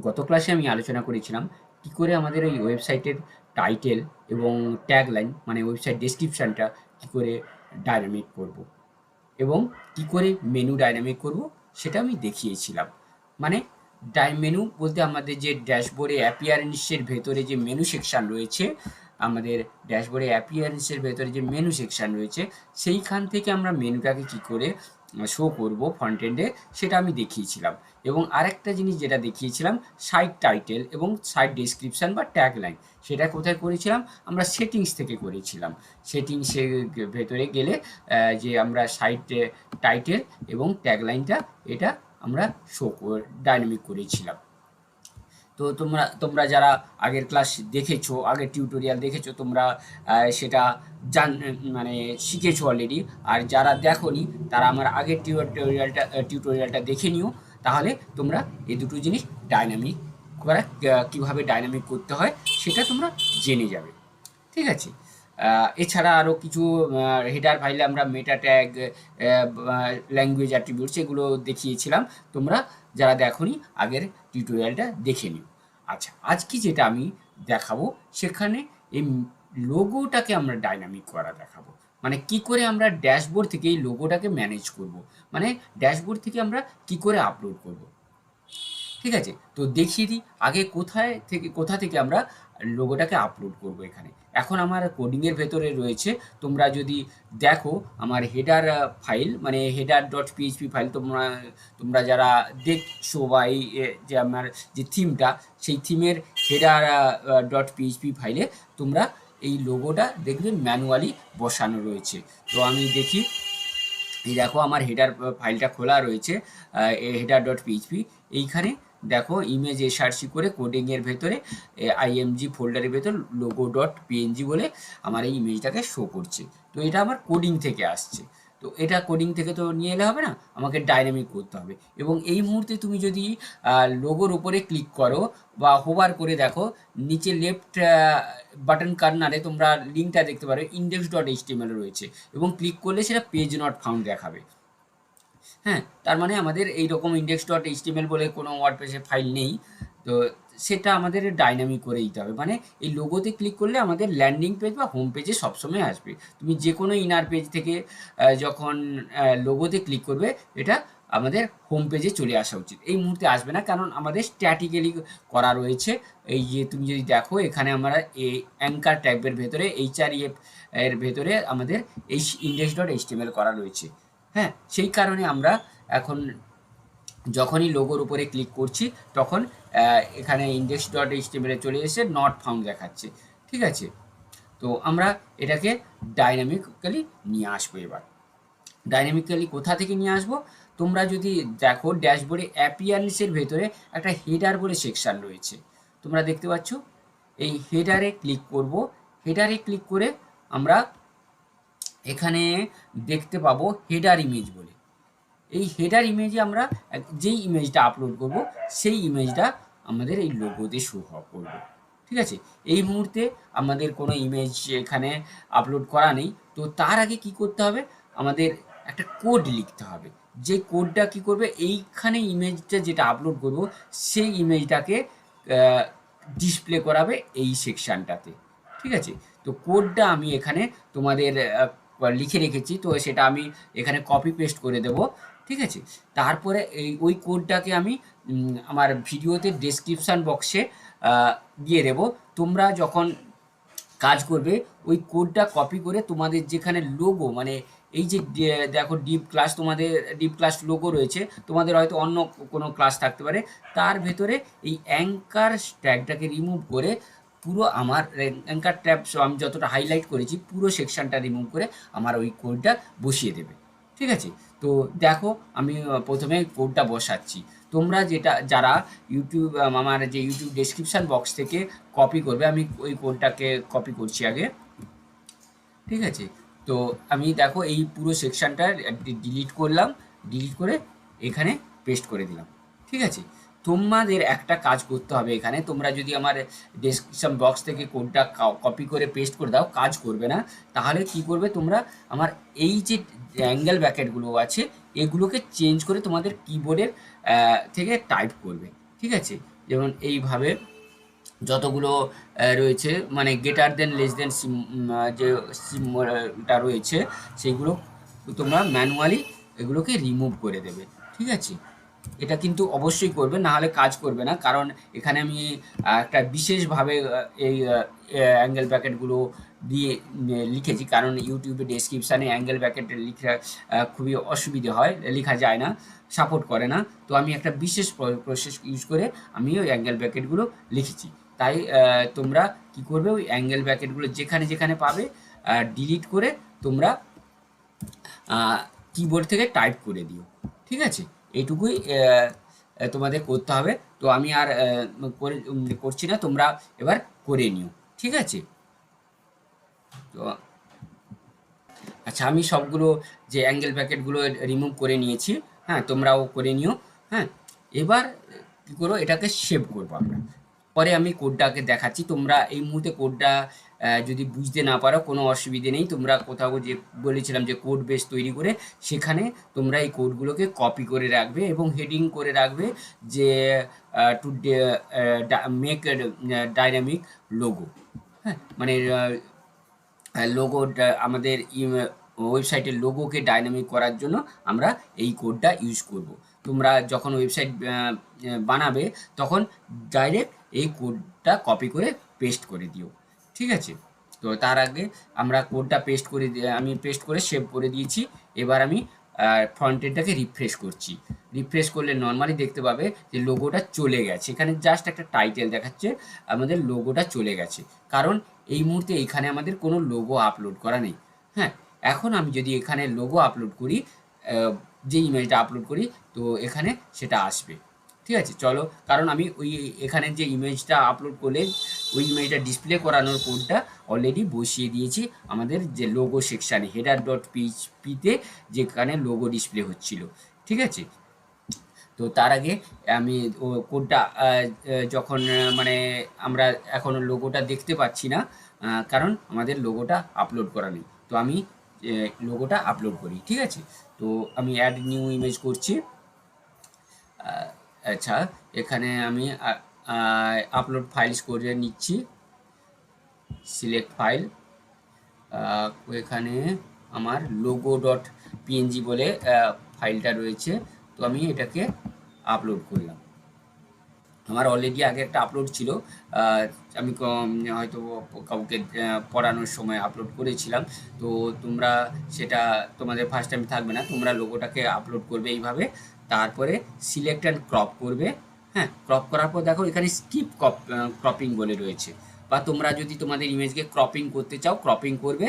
গত ক্লাসে আমি আলোচনা করেছিলাম কি করে আমাদের ওই ওয়েবসাইটের টাইটেল এবং ট্যাগলাইন মানে ওয়েবসাইট ডেসক্রিপশনটা কি করে ডায়নামিক করব এবং কি করে মেনু ডায়নামিক করব সেটা আমি দেখিয়েছিলাম। মানে মেনু বলতে আমাদের যে ড্যাশবোর্ডে অ্যাপিয়ারেন্সের ভেতরে যে মেনু সেকশন রয়েছে, আমাদের ড্যাশবোর্ডে অ্যাপিয়ারেন্সের ভেতরে যে মেনু সেকশন রয়েছে সেইখান থেকে আমরা মেনুটাকে কি করে শো করব ফ্রন্ট এন্ডে সেটা আমি দেখিয়েছিলাম। এবং আরেকটা জিনিস যেটা দেখিয়েছিলাম সাইট টাইটেল এবং সাইট ডেসক্রিপশন বা ট্যাগ লাইন, সেটা কোথায় করেছিলাম? আমরা সেটিংস থেকে করেছিলাম। সেটিংসের ভেতরে গেলে যে আমরা সাইট টাইটেল এবং ট্যাগ লাইনটা এটা আমরা ডায়নামিক করেছিলাম। তো তোমরা তোমরা যারা আগের ক্লাস দেখেছো, আগের টিউটোরিয়াল দেখেছো, তোমরা সেটা মানে শিখেছো অলরেডি। আর যারা দেখোনি তারা আমার আগের টিউটোরিয়ালটা দেখে নিও, তাহলে তোমরা এই দুটো জিনিস ডায়নামিক করা কীভাবে ডায়নামিক করতে হয় সেটা তোমরা জেনে যাবে। ঠিক আছে। এছাড়া আরও কিছু হেডার ফাইলে আমরা মেটা ট্যাগ, ল্যাঙ্গুয়েজ অ্যাট্রিবিউটস এগুলো দেখিয়েছিলাম। তোমরা যারা দেখোনি আগের টিউটোরিয়ালটা দেখে নিও। আচ্ছা, আজকে যেটা আমি দেখাবো সেখানে এই লোগোটাকে আমরা ডায়নামিক করা দেখাবো। মানে কি করে আমরা ড্যাশবোর্ড থেকে এই লোগোটাকে ম্যানেজ করব, মানে ড্যাশবোর্ড থেকে আমরা কি করে আপলোড করব। ঠিক আছে, তো দেখিয়ে দিই আগে কোথা থেকে আমরা লোগোটাকে আপলোড করব। এখানে এখন আমার কোডিংয়ের ভেতরে রয়েছে। তোমরা যদি দেখো আমার হেডার ফাইল মানে হেডার ডট পিএইচপি ফাইল তোমরা যারা দেখছো বা এই যে আমার যে থিমটা, সেই থিমের হেডার ডট পিএইচপি ফাইলে তোমরা এই লোগোটা দেখবে ম্যানুয়ালি বসানো রয়েছে। তো আমি দেখি, এই দেখো আমার হেডার ফাইলটা খোলা রয়েছে, হেডার ডট পিএইচপি। এইখানে দেখো ইমেজ এসআরসি করে কোডিংয়ের ভেতরে আইএমজি ফোল্ডারের ভেতর লোগো ডট পিএনজি বলে আমার এই ইমেজটাকে শো করছে। তো এটা আমার কোডিং থেকে আসছে। তো এটা কোডিং থেকে তো নিয়ে এলে হবে না, আমাকে ডায়নামিক করতে হবে। এবং এই মুহূর্তে তুমি যদি লোগোর উপরে ক্লিক করো বা হোভার করে দেখো, নিচে লেফট বাটন কর্নারে তোমরা লিঙ্কটা দেখতে পারো, ইন্ডেক্স ডট এইচটিএমএল রয়েছে এবং ক্লিক করলে সেটা পেজ নট ফাউন্ড দেখাবে। হ্যাঁ, তার মানে আমাদের এইরকম ইন্ডেক্স ডট এইচটিএমএল বলে কোনো ওয়ার্ডপ্রেসের ফাইল নেই। তো সেটা আমাদের ডায়নামিক করে দিতে হবে। মানে এই লোগোতে ক্লিক করলে আমাদের ল্যান্ডিং পেজ বা হোম পেজে সবসময় আসবে। তুমি যে কোনো ইনার পেজ থেকে যখন লোগোতে ক্লিক করবে, এটা আমাদের হোম পেজে চলে আসা উচিত। এই মুহূর্তে আসবে না, কারণ আমাদের স্ট্যাটিক্যালি করা রয়েছে। এই যে তুমি যদি দেখো এখানে আমরা এই অ্যাঙ্কার ট্যাগের ভেতরে এইচআরএফ এর ভেতরে আমাদের এই ইন্ডেক্স ডট এইচটিএমএল করা রয়েছে। হ্যাঁ, সেই কারণে আমরা এখন যখনই লোগোর উপরে ক্লিক করছি তখন এখানে ইন্ডেক্স ডট এইচটিএমএল চলে এসে নট ফাউন্ড দেখাচ্ছে। ঠিক আছে, তো আমরা এটাকে ডাইনামিক্যালি নিয়ে আসবো। এবার ডাইনামিক্যালি কোথা থেকে নিয়ে আসবো? তোমরা যদি দেখো ড্যাশবোর্ডে অ্যাপিয়ারেন্সের ভেতরে একটা হেডার বলে সেকশন রয়েছে, তোমরা দেখতে পাচ্ছ। এই হেডারে ক্লিক করব। হেডারে ক্লিক করে আমরা এখানে দেখতে পাবো হেডার ইমেজ বলে। এই হেডার ইমেজে আমরা যেই ইমেজটা আপলোড করব সেই ইমেজটা আমাদের এই লোগোতে শো করবে। ঠিক আছে, এই মুহূর্তে আমাদের কোনো ইমেজ এখানে আপলোড করা নেই। তো তার আগে কি করতে হবে? আমাদের একটা কোড লিখতে হবে। যে কোডটা কি করবে, এইখানে ইমেজটা যেটা আপলোড করব সেই ইমেজটাকে ডিসপ্লে করাবে এই সেকশানটাতে। ঠিক আছে, তো কোডটা আমি এখানে তোমাদের লিখে রেখেছি, তো সেটা আমি এখানে কপি পেস্ট করে দেব। ঠিক আছে, তারপরে ওই কোডটাকে আমি আমার ভিডিওতে ডেসক্রিপশান বক্সে দিয়ে দেব। তোমরা যখন কাজ করবে ওই কোডটা কপি করে তোমাদের যেখানে লোগো, মানে এই যে দেখো ডিপ ক্লাস, তোমাদের ডিপ ক্লাস লোগো রয়েছে, তোমাদের হয়তো অন্য কোনো ক্লাস থাকতে পারে, তার ভেতরে এই অ্যাঙ্কার ট্যাগটাকে রিমুভ করে পুরো আমার অ্যাঙ্কার ট্যাব আমি যতটা হাইলাইট করেছি পুরো সেকশনটা রিমুভ করে আমার ওই কোডটা বসিয়ে দেবে। ঠিক আছে, তো দেখো আমি প্রথমে কোডটা বসাচ্ছি। তোমরা যারা আমার যে ইউটিউব ডেসক্রিপশান বক্স থেকে কপি করবে, আমি ওই কোডটাকে কপি করছি আগে। ঠিক আছে, তো আমি দেখো এই পুরো সেকশানটা ডিলিট করলাম, ডিলিট করে এখানে পেস্ট করে দিলাম। ঠিক আছে, তোমাদের একটা কাজ করতে হবে এখানে। তোমরা যদি আমার ডেসক্রিপশন বক্স থেকে কোডটা কপি করে পেস্ট করে দাও, কাজ করবে না। তাহলে কি করবে তোমরা, আমার এই যে অ্যাঙ্গেল ব্র্যাকেটগুলো আছে এগুলোকে চেঞ্জ করে তোমাদের কিবোর্ডের থেকে টাইপ করবে। ঠিক আছে, যেমন এইভাবে যতগুলো রয়েছে মানে গ্রেটার দেন লেস দেন যে সিম্বলটা রয়েছে সেইগুলো তোমরা ম্যানুয়ালি এগুলোকে রিমুভ করে দেবে, ঠিক আছে? এটা কিন্তু অবশ্যই করবে, না হলে কাজ করবে না। কারণ এখানে আমি একটা বিশেষভাবে এই অ্যাঙ্গেল ব্র্যাকেটগুলো দিয়ে লিখেছি, কারণ ইউটিউবে ডেসক্রিপশানে অ্যাঙ্গেল ব্র্যাকেট লিখা খুবই অসুবিধে হয়, লেখা যায় না, সাপোর্ট করে না। তো আমি একটা বিশেষ প্রসেস ইউজ করে আমি ওই অ্যাঙ্গেল ব্র্যাকেটগুলো লিখেছি। তাই তোমরা কি করবে, ওই অ্যাঙ্গেল ব্র্যাকেটগুলো যেখানে যেখানে পাবে ডিলিট করে তোমরা কিবোর্ড থেকে টাইপ করে দিও, ঠিক আছে? এইটুকুই তোমাদের করতে হবে। তো আমি আর করছি না, তোমরা এবার করে নিও, ঠিক আছে? তো আচ্ছা, আমি সবগুলো যে অ্যাঙ্গেল ব্র্যাকেটগুলো রিমুভ করে নিয়েছি, হ্যাঁ, তোমরাও করে নিও। হ্যাঁ, এবার কী করো, এটাকে সেভ করবো আমরা। পরে আমি কোডটাকে দেখাচ্ছি। তোমরা এই মুহূর্তে কোডটা যদি বুঝতে না পারো কোনো অসুবিধে নেই, তোমরা কোথাও যে বলেছিলাম যে কোড বেস তৈরি করে সেখানে তোমরা এই কোডগুলোকে কপি করে রাখবে এবং হেডিং করে রাখবে যে টু মেক ডাইনামিক লোগো। হ্যাঁ, মানে লোগোটা আমাদের ওয়েবসাইটের লোগোকে ডাইনামিক করার জন্য আমরা এই কোডটা ইউজ করব। তোমরা যখন ওয়েবসাইট বানাবে তখন ডাইরেক্ট এই কোডটা কপি করে পেস্ট করে দিও, ঠিক আছে? তো তার আগে আমরা কোডটা আমি পেস্ট করে সেভ করে দিয়েছি। এবার আমি ফ্রন্ট এন্ডটাকে রিফ্রেশ করছি। রিফ্রেশ করলে নর্মালি দেখতে পাবে যে লোগোটা চলে গেছে। এখানে জাস্ট একটা টাইটেল দেখাচ্ছে, আমাদের লোগোটা চলে গেছে। কারণ এই মুহূর্তে এইখানে আমাদের কোনো লোগো আপলোড করা নেই। হ্যাঁ, এখন আমি যদি এখানে লোগো আপলোড করি, যে ইমেজটা আপলোড করি, তো এখানে সেটা আসবে, ঠিক আছে? চলো, কারণ আমি এখানে যে ইমেজটা আপলোড করলে ওই ইমেজটা ডিসপ্লে করানোর কোডটা অলরেডি বসিয়ে দিয়েছি আমাদের যে লোগো সেকশানে হেডার ডট পিতে, যেখানে লোগো ডিসপ্লে হচ্ছিল, ঠিক আছে? তো তার আগে আমি ও কোডটা যখন মানে আমরা এখন লোগোটা দেখতে পাচ্ছি না, কারণ আমাদের লোগোটা আপলোড করা নেই। তো আমি লোগোটা আপলোড করি, ঠিক আছে? তো আমি অ্যাড নিউ ইমেজ করছি। আচ্ছা, এখানে আমি আপলোড ফাইলস করে নিচ্ছি, সিলেক্ট ফাইল। এখানে আমার লোগো ডট পিএনজি বলে ফাইলটা রয়েছে, তো আমি এটাকে আপলোড করলাম। আমার অলরেডি আগে একটা আপলোড ছিল, আমি হয়তো কাউকে পড়ানোর সময় আপলোড করেছিলাম। তো তোমরা সেটা তোমাদের ফার্স্ট টাইম থাকবে না, তোমরা লোগোটাকে আপলোড করবে এইভাবে, তারপরে সিলেক্ট অ্যান্ড ক্রপ করবে। হ্যাঁ, ক্রপ করার পর দেখো এখানে স্কিপ ক্রপিং বলে রয়েছে, বা তোমরা যদি তোমাদের ইমেজকে ক্রপিং করতে চাও ক্রপিং করবে।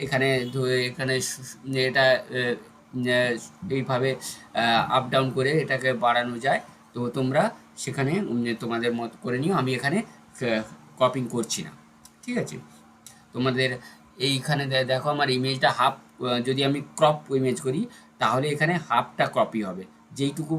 এখানে এখানে এটা এইভাবে আপ ডাউন করে এটাকে বাড়ানো যায়। তো তোমরা সেখানে তোমাদের মত করে নিও, আমি এখানে ক্রপিং করছি না, ঠিক আছে? তোমাদের এইখানে দেখো আমার ইমেজটা হাফ, যদি আমি ক্রপ ইমেজ করি তাহলে এখানে হাফটা কপি হবে। যেইটুকু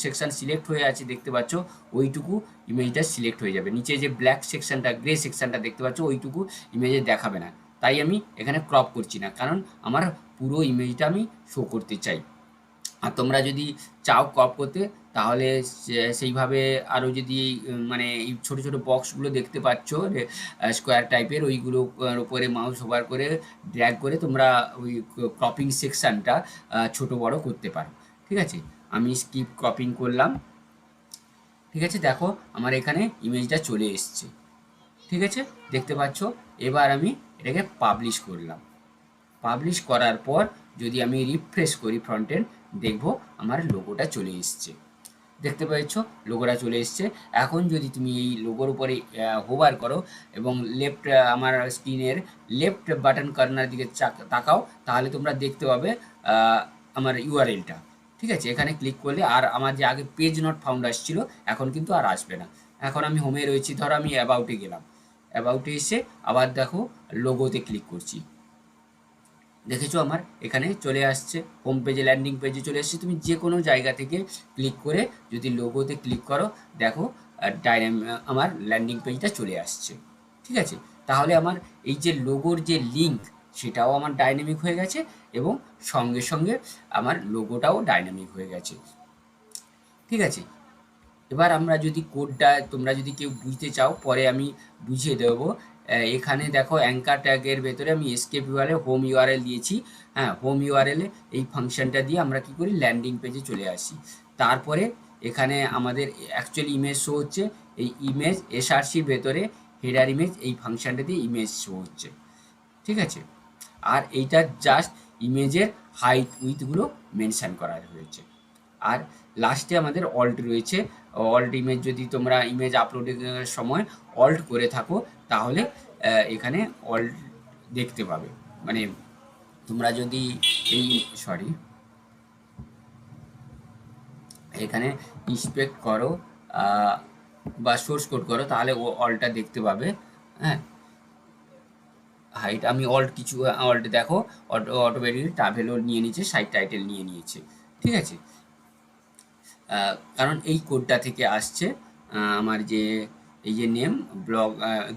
সেকশন সিলেক্ট হয়ে আছে দেখতে পাচ্ছ, ওইটুকু ইমেজটা সিলেক্ট হয়ে যাবে। নিচে যে ব্ল্যাক সেকশনটা, গ্রে সেকশনটা দেখতে পাচ্ছ, ওইটুকু ইমেজে দেখাবে না। তাই আমি এখানে ক্রপ করছি না, কারণ আমার পুরো ইমেজটা আমি শো করতে চাই। আর তোমরা যদি চাও ক্রপ করতে, তাহলে সেইভাবে আরও যদি মানে এই ছোটো ছোটো বক্সগুলো দেখতে পাচ্ছ স্কোয়ার টাইপের, ওইগুলোর ওপরে মাউস হোভার করে ড্র্যাগ করে তোমরা ওই ক্রপিং সেকশানটা ছোটো বড়ো করতে পারো, ঠিক আছে? আমি স্কিপ ক্রপিং করলাম, ঠিক আছে? দেখো আমার এখানে ইমেজটা চলে এসছে, ঠিক আছে? দেখতে পাচ্ছ। এবার আমি এটাকে পাবলিশ করলাম। পাবলিশ করার পর যদি আমি রিফ্রেশ করি ফ্রন্ট এন্ড, দেখবো আমার লোগোটা চলে এসছে। দেখতে পাচ্ছ লোগোটা চলে এসছে। এখন যদি তুমি এই লোগোর উপরে হোভার করো এবং লেফট আমার স্ক্রিনের লেফট বাটন কর্নার দিকে তাকাও, তাহলে তোমরা দেখতে পাবে আমার ইউআরএলটা, ঠিক আছে? এখানে ক্লিক করলে আর আমার যে আগে পেজ নট ফাউন্ড আসছিল, এখন কিন্তু আর আসবে না। এখন আমি হোমে রয়েছি, ধরো আমি অ্যাবাউটে গেলাম, অ্যাবাউটে এসে আবার দেখো লোগোতে ক্লিক করছি, দেখেছো আমার এখানে চলে আসছে হোম পেজে, ল্যান্ডিং পেজে চলে আসছে। তুমি যে কোনো জায়গা থেকে ক্লিক করে যদি লোগোতে ক্লিক করো, দেখো আমার ল্যান্ডিং পেজটা চলে আসছে, ঠিক আছে? তাহলে আমার এই যে লোগোর যে লিঙ্ক, সেটাও আমার ডাইনামিক হয়ে গেছে এবং সঙ্গে সঙ্গে আমার লোগোটাও ডাইনামিক হয়ে গেছে, ঠিক আছে? এবার আমরা যদি কোডটা তোমরা যদি কেউ বুঝতে চাও পরে আমি বুঝিয়ে দেবো। এখানে দেখো অ্যাঙ্কার ট্যাগের ভেতরে আমি এসকেপ ইউআরএল হোম ইউআরএল দিয়েছি। হ্যাঁ, হোম ইউআরএলে এই ফাংশনটা দিয়ে আমরা কি করি, ল্যান্ডিং পেজে চলে আসি। তারপরে এখানে আমাদের অ্যাকচুয়ালি ইমেজ শো হচ্ছে, এই ইমেজ এসআরসির ভেতরে হেডার ইমেজ এই ফাংশনটা দিয়ে ইমেজ শো হচ্ছে, ঠিক আছে। আর এইটা জাস্ট ইমেজের হাইট উইথগুলো মেনশান করা হয়েছে। আর লাস্টে আমাদের অল্ট রয়েছে। অল্ট ইমেজ যদি তোমরা ইমেজ আপলোডের সময় অল্ট করে থাকো তাহলে এখানে অল্ট দেখতে পাবে। মানে তোমরা যদি এই এখানে ইন্সপেক্ট করো বা সোর্স কোড করো তাহলে ও অল্টটা দেখতে পাবে। হ্যাঁ, হাইট আমি অল্ট দেখো অটোমেটিক ট্রাভেলও নিয়ে নিয়েছে, সাইট টাইটেল নিয়ে নিয়েছে, ঠিক আছে। কারণ এই কোডটা থেকে আসছে আমার যে এই যে name blog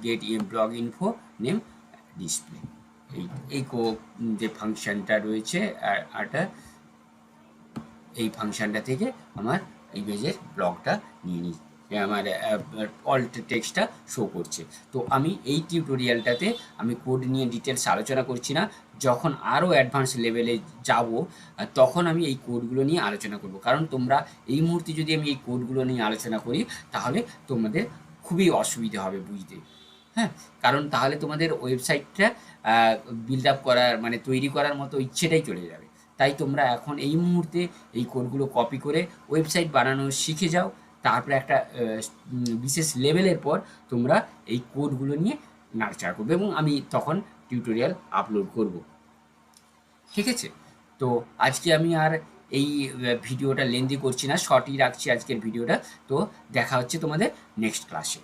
get blog info name display, এই যে ফাংশনটা রয়েছে আরটা, এই ফাংশনটা থেকে আমার ইমেজের ব্লগটা নিয়ে নিই, আমার অল্ট টেক্সটটা শো করছে। তো আমি এই টিউটোরিয়ালটাতে আমি কোড নিয়ে ডিটেলস আলোচনা করছি না। যখন আরও অ্যাডভান্স লেভেলে যাব তখন আমি এই কোডগুলো নিয়ে আলোচনা করব, কারণ তোমরা এই মুহূর্তে যদি আমি এই কোডগুলো নিয়ে আলোচনা করি তাহলে তোমাদের খুবই অসুবিধা হবে বুঝতে। হ্যাঁ, কারণ তাহলে তোমাদের ওয়েবসাইটটা বিল্ড আপ করার মানে তৈরি করার মতো ইচ্ছেটাই চলে যাবে। তাই তোমরা এখন এই মুহূর্তে এই কোডগুলো কপি করে ওয়েবসাইট বানানো শিখে যাও। তারপরে একটা বিশেষ লেভেলের পর তোমরা এই কোডগুলো নিয়ে নাড়াচাড়া করবে এবং আমি তখন টিউটোরিয়াল আপলোড করব, ঠিক আছে। তো আজকে আমি আর এই ভিডিওটা লেন্দি করছি না, শর্টই রাখছি আজকের ভিডিওটা। তো দেখা হচ্ছে তোমাদের নেক্সট ক্লাসে।